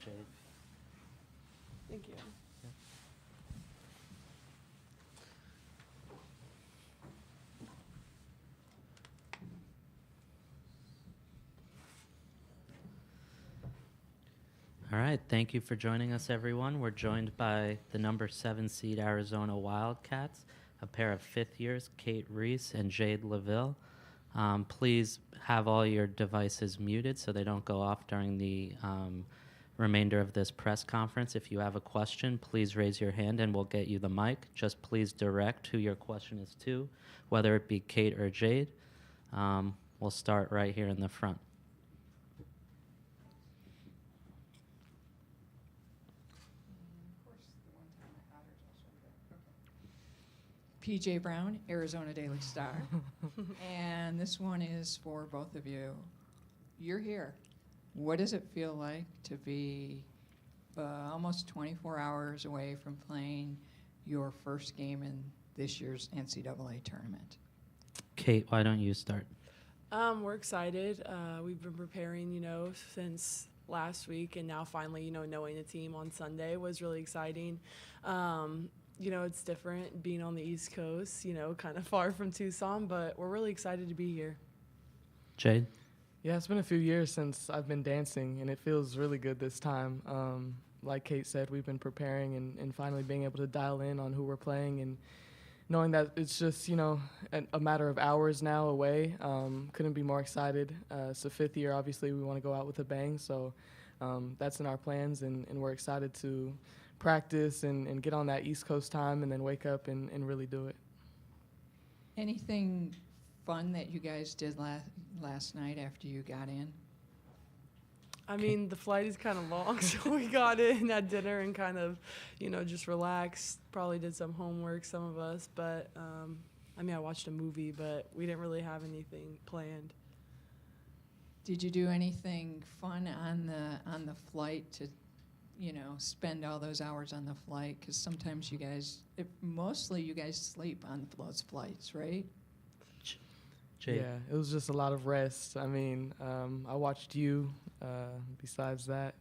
Jade. Thank you. All right, thank you for joining us, everyone. We're joined by the number 7 seed Arizona Wildcats, a pair of fifth years, Kate Reese and Jade LaVille. Please have all your devices muted so they don't go off during the remainder of this press conference. If you have a question, please raise your hand and we'll get you the mic. Just please direct who your question is to, whether it be Kate or Jade. We'll start right here in the front. PJ Brown, Arizona Daily Star. And this one is for both of you. You're here. What does it feel like to be almost 24 hours away from playing your first game in this year's NCAA tournament? Kate, why don't you start? We're excited. We've been preparing, since last week, and now finally, knowing the team on Sunday was really exciting. It's different being on the East Coast, kind of far from Tucson, but we're really excited to be here. Jade? Yeah, it's been a few years since I've been dancing, and it feels really good this time. Like Kate said, we've been preparing and finally being able to dial in on who we're playing and knowing that it's just, a matter of hours now away. Couldn't be more excited. It's the fifth year. Obviously, we want to go out with a bang, so that's in our plans, and we're excited to practice and get on that East Coast time and then wake up and really do it. Anything fun that you guys did last night after you got in? I mean, the flight is kind of long, so we got in at dinner and kind of, just relaxed. Probably did some homework, some of us, but I watched a movie, but we didn't really have anything planned. Did you do anything fun on the flight to spend all those hours on the flight? Because sometimes mostly you guys sleep on those flights, right? Jade. Yeah, it was just a lot of rest. I mean, I watched you. Besides that,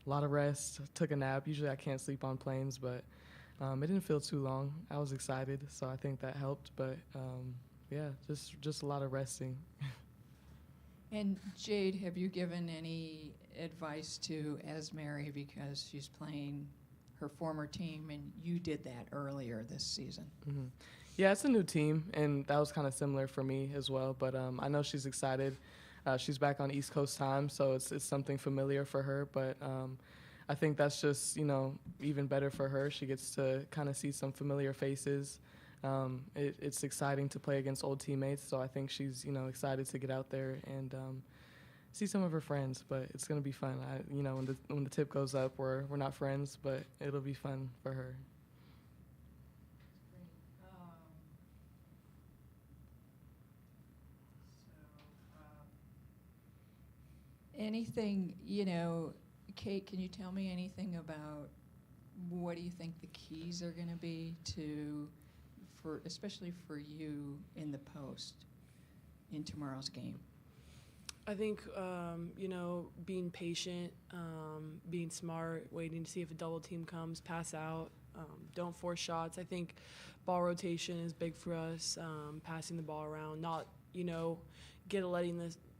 a lot of rest. Took a nap. Usually I can't sleep on planes, but it didn't feel too long. I was excited, so I think that helped. But yeah, just a lot of resting. And Jade, have you given any advice to Esmeri because she's playing her former team and you did that earlier this season? Mm-hmm. Yeah, it's a new team, and that was kind of similar for me as well. But I know she's excited. She's back on East Coast time, so it's something familiar for her. But I think that's just, even better for her. She gets to kind of see some familiar faces. It's exciting to play against old teammates, so I think she's, excited to get out there and see some of her friends. But it's going to be fun. When the tip goes up, we're not friends, but it'll be fun for her. Anything, Kate, can you tell me anything about what do you think the keys are going to be especially for you in the post in tomorrow's game? I think, being patient, being smart, waiting to see if a double team comes, pass out, don't force shots. I think ball rotation is big for us, passing the ball around, not,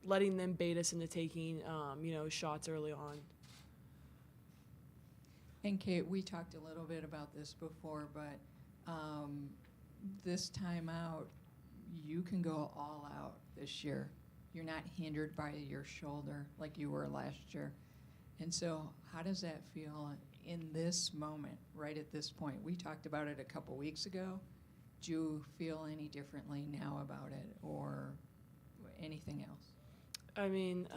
letting them bait us into taking, shots early on. And Kate, we talked a little bit about this before, but this time out, you can go all out this year. You're not hindered by your shoulder like you were last year. And so how does that feel in this moment, right at this point? We talked about it a couple weeks ago. Do you feel any differently now about it or anything else? I mean,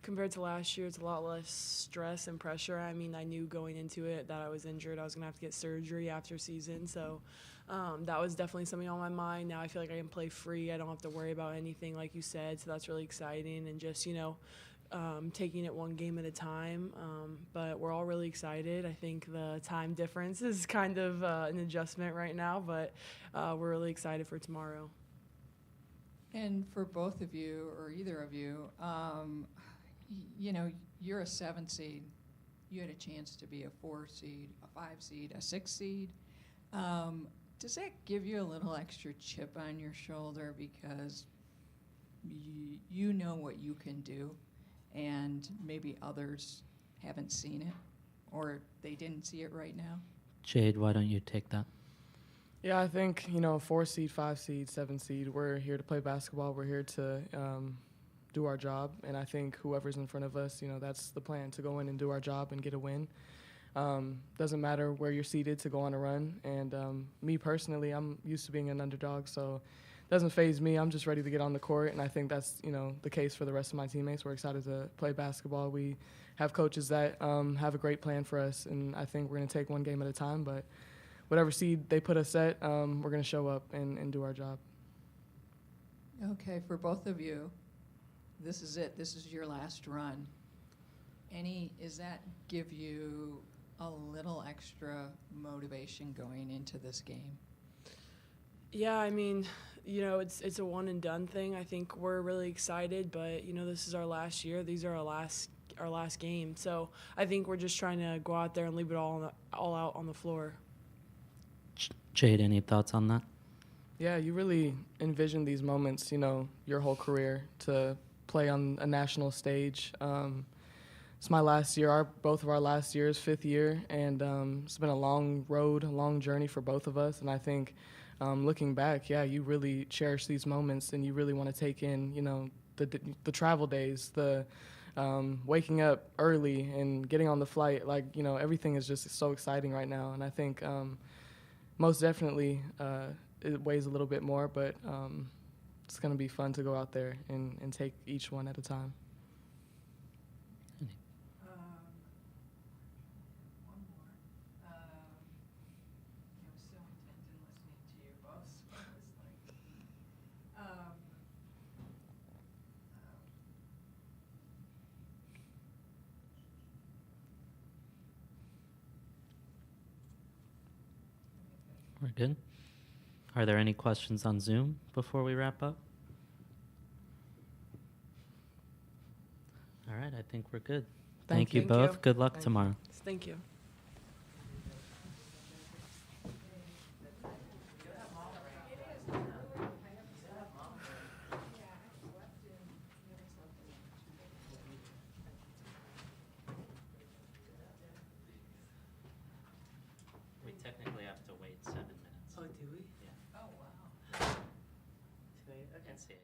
compared to last year, it's a lot less stress and pressure. I mean, I knew going into it that I was injured. I was going to have to get surgery after season. So that was definitely something on my mind. Now I feel like I can play free. I don't have to worry about anything, like you said. So that's really exciting. And just, taking it one game at a time. But we're all really excited. I think the time difference is kind of an adjustment right now. But we're really excited for tomorrow. And for both of you, or either of you, you're a 7 seed you had a chance to be a 4 seed, a 5 seed, a 6 seed. Does that give you a little extra chip on your shoulder because you know what you can do, and maybe others haven't seen it, or they didn't see it right now? Jade, why don't you take that? Yeah, I think, 4 seed, 5 seed, 7 seed, we're here to play basketball. We're here to do our job. And I think whoever's in front of us, that's the plan, to go in and do our job and get a win. Doesn't matter where you're seated, to go on a run. And me personally, I'm used to being an underdog, so it doesn't faze me. I'm just ready to get on the court. And I think that's, the case for the rest of my teammates. We're excited to play basketball. We have coaches that have a great plan for us. And I think we're going to take one game at a time. But whatever seed they put us at, we're going to show up and do our job. Okay, for both of you, this is it. This is your last run. Does that give you a little extra motivation going into this game? Yeah, I mean, it's a one and done thing. I think we're really excited, but this is our last year. These are our last game. So I think we're just trying to go out there and leave it all out on the floor. Jade, any thoughts on that? Yeah, you really envision these moments, your whole career, to play on a national stage. It's my last year, both of our last years, 5th year, and it's been a long road, a long journey for both of us. And I think looking back, yeah, you really cherish these moments, and you really want to take in, the travel days, the waking up early and getting on the flight. Like, everything is just so exciting right now. And I think most definitely it weighs a little bit more, but it's going to be fun to go out there and take each one at a time. One more. I was so intent in listening to you both. So I was like, We're good. Are there any questions on Zoom before we wrap up? All right, I think we're good. Thank you Thank both. you. Good luck Thank you. tomorrow. Thank you. We technically have to wait 7 minutes. Oh, do we? Yeah. oh, wow. NCAA.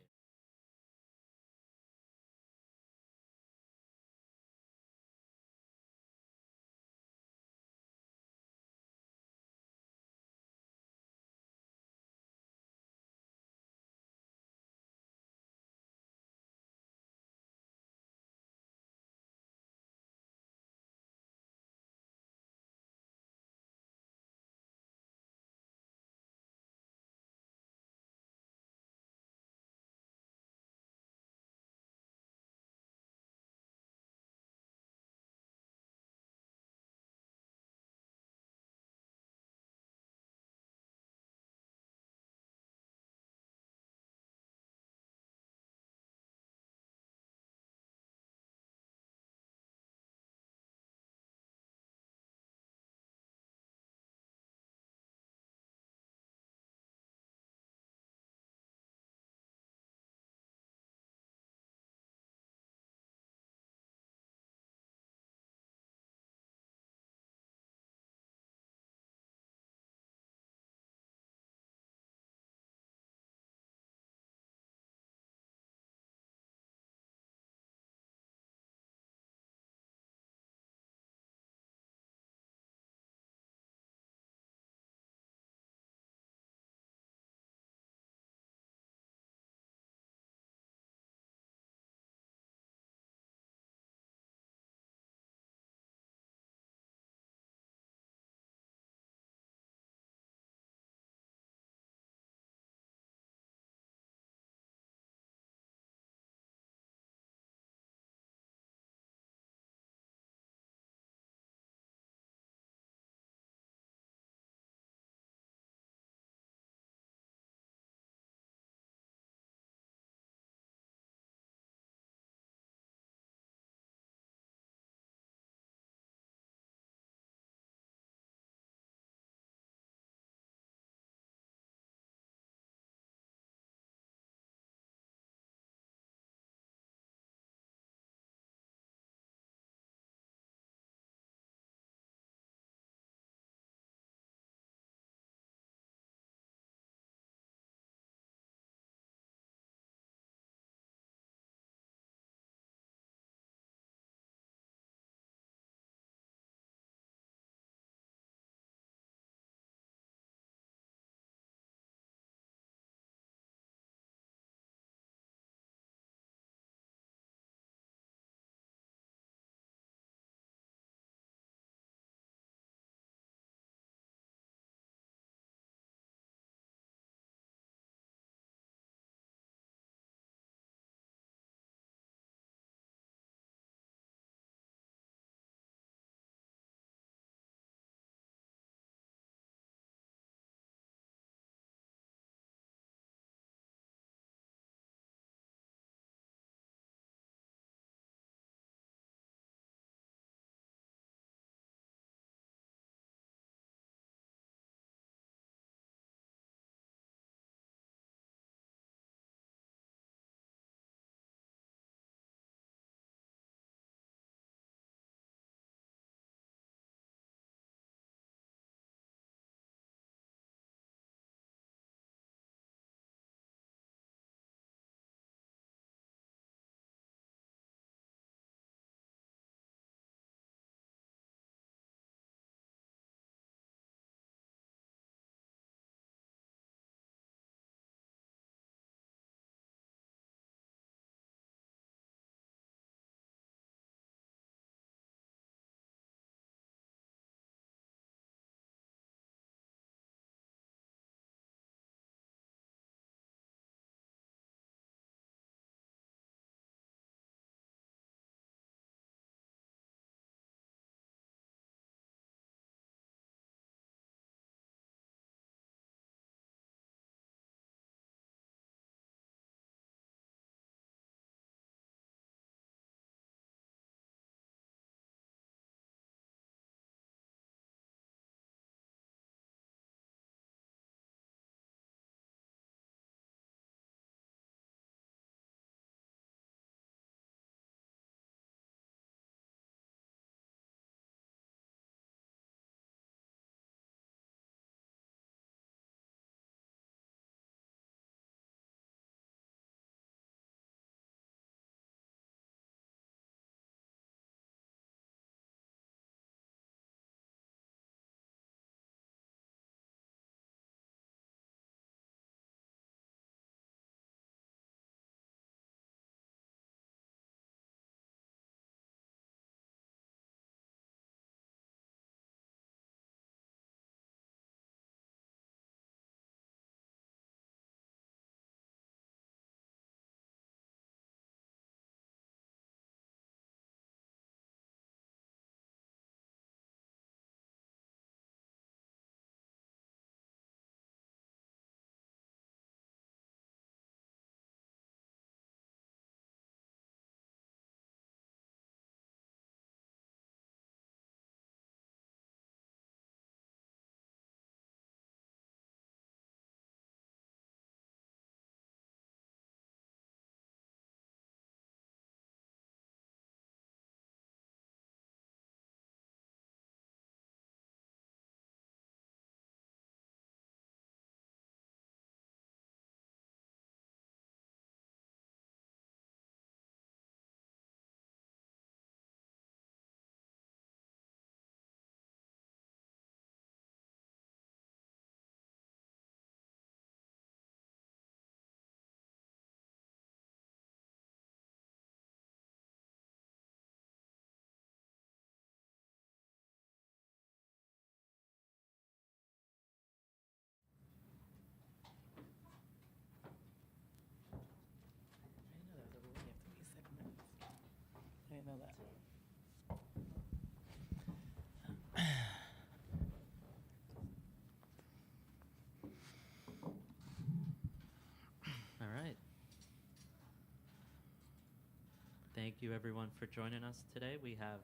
thank you everyone for joining us today. We have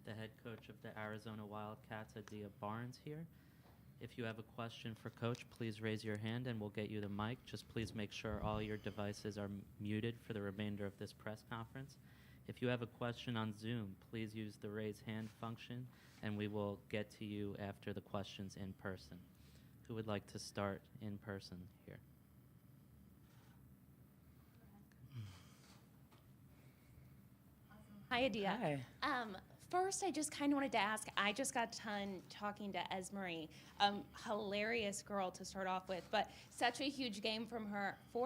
the head coach of the Arizona Wildcats, Adia Barnes, here. If you have a question for Coach, please raise your hand and we'll get you the mic. Just please make sure all your devices are muted for the remainder of this press conference. If you have a question on Zoom, please use the raise hand function and we will get to you after the questions in person. Who would like to start in person here? Hi, Adia. Hi. First, I just kind of wanted to ask, I just got done talking to Esmery, hilarious girl to start off with, but such a huge game for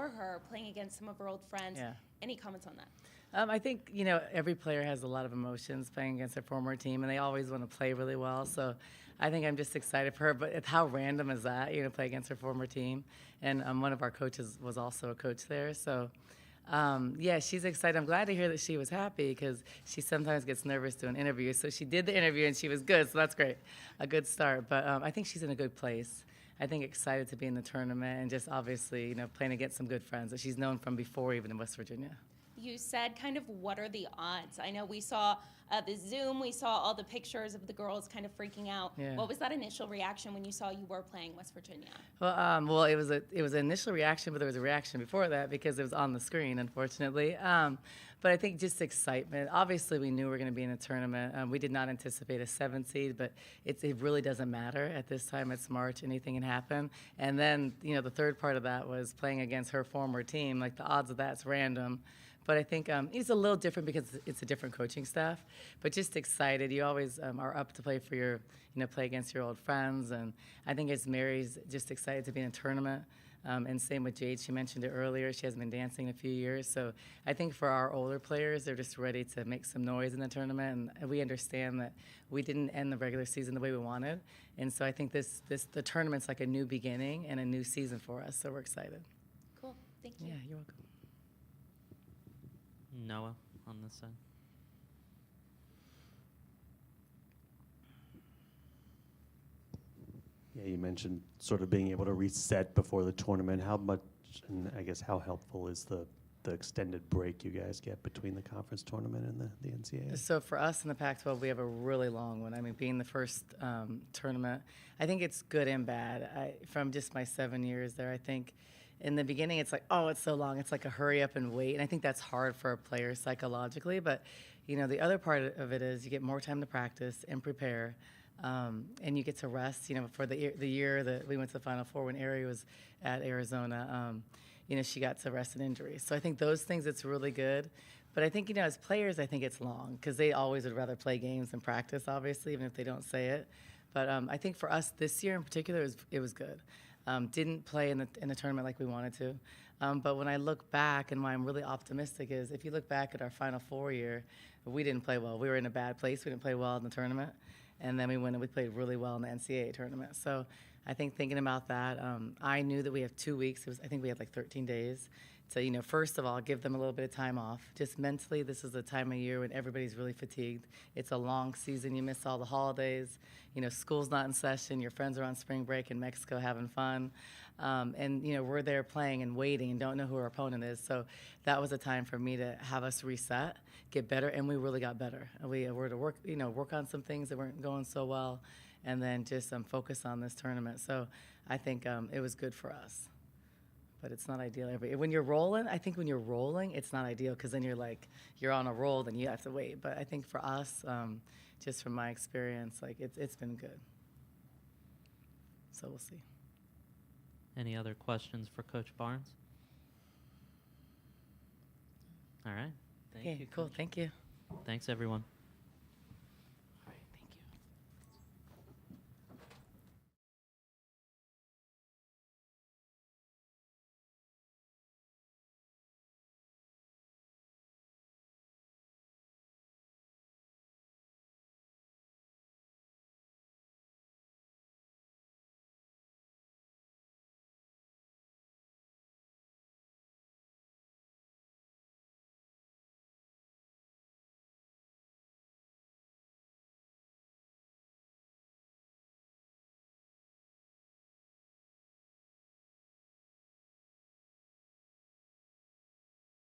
her playing against some of her old friends. Yeah. Any comments on that? I think, every player has a lot of emotions playing against their former team, and they always want to play really well. So I think I'm just excited for her. But how random is that, play against her former team? And one of our coaches was also a coach there. So, yeah, she's excited. I'm glad to hear that she was happy because she sometimes gets nervous doing interviews. So she did the interview, and she was good. So that's great. A good start. But I think she's in a good place. I think excited to be in the tournament and just obviously, playing against some good friends that she's known from before, even in West Virginia. You said kind of what are the odds? I know we saw the Zoom, we saw all the pictures of the girls kind of freaking out. Yeah. What was that initial reaction when you saw you were playing West Virginia? Well, it was an initial reaction, but there was a reaction before that because it was on the screen, unfortunately. But I think just excitement. Obviously, we knew we were going to be in a tournament. We did not anticipate a 7 seed, but it really doesn't matter at this time. It's March; anything can happen. And then, the third part of that was playing against her former team. Like the odds of that's random. But I think it's a little different because it's a different coaching staff. But just excited. You always are up to play for your, play against your old friends. And I think as Mary's just excited to be in a tournament. And same with Jade. She mentioned it earlier. She hasn't been dancing in a few years. So I think for our older players, they're just ready to make some noise in the tournament. And we understand that we didn't end the regular season the way we wanted. And so I think the tournament's like a new beginning and a new season for us. So we're excited. Cool. Thank you. Yeah, you're welcome. Noah on this side. Yeah, you mentioned sort of being able to reset before the tournament. How much, and I guess how helpful is the extended break you guys get between the conference tournament and the NCAA? So for us in the Pac-12, we have a really long one. I mean, being the first tournament, I think it's good and bad. From just my 7 years there, I think in the beginning it's like, oh, it's so long. It's like a hurry up and wait. And I think that's hard for a player psychologically. But, the other part of it is you get more time to practice and prepare. And you get to rest, for the year that we went to the Final Four when Ari was at Arizona, she got to rest an injury. So I think those things, it's really good. But I think, as players, I think it's long because they always would rather play games than practice, obviously, even if they don't say it. But I think for us this year in particular, it was good. Didn't play in the tournament like we wanted to. But when I look back, and why I'm really optimistic is if you look back at our Final Four year, we didn't play well. We were in a bad place. We didn't play well in the tournament. And then we went and we played really well in the NCAA tournament. So I think thinking about that, I knew that we have 2 weeks. I think we had like 13 days. So, first of all, give them a little bit of time off. Just mentally, this is a time of year when everybody's really fatigued. It's a long season. You miss all the holidays. School's not in session. Your friends are on spring break in Mexico having fun. And we're there playing and waiting and don't know who our opponent is. So that was a time for me to have us reset, get better, and we really got better. We were to work on some things that weren't going so well, and then just focus on this tournament. So I think it was good for us. But it's not ideal. When you're rolling, I think when you're rolling, it's not ideal because then you're on a roll, then you have to wait. But I think for us, just from my experience, it's been good. So we'll see. Any other questions for Coach Barnes? All right. Thank you, Cool. Coach. Thank you. Thanks, everyone.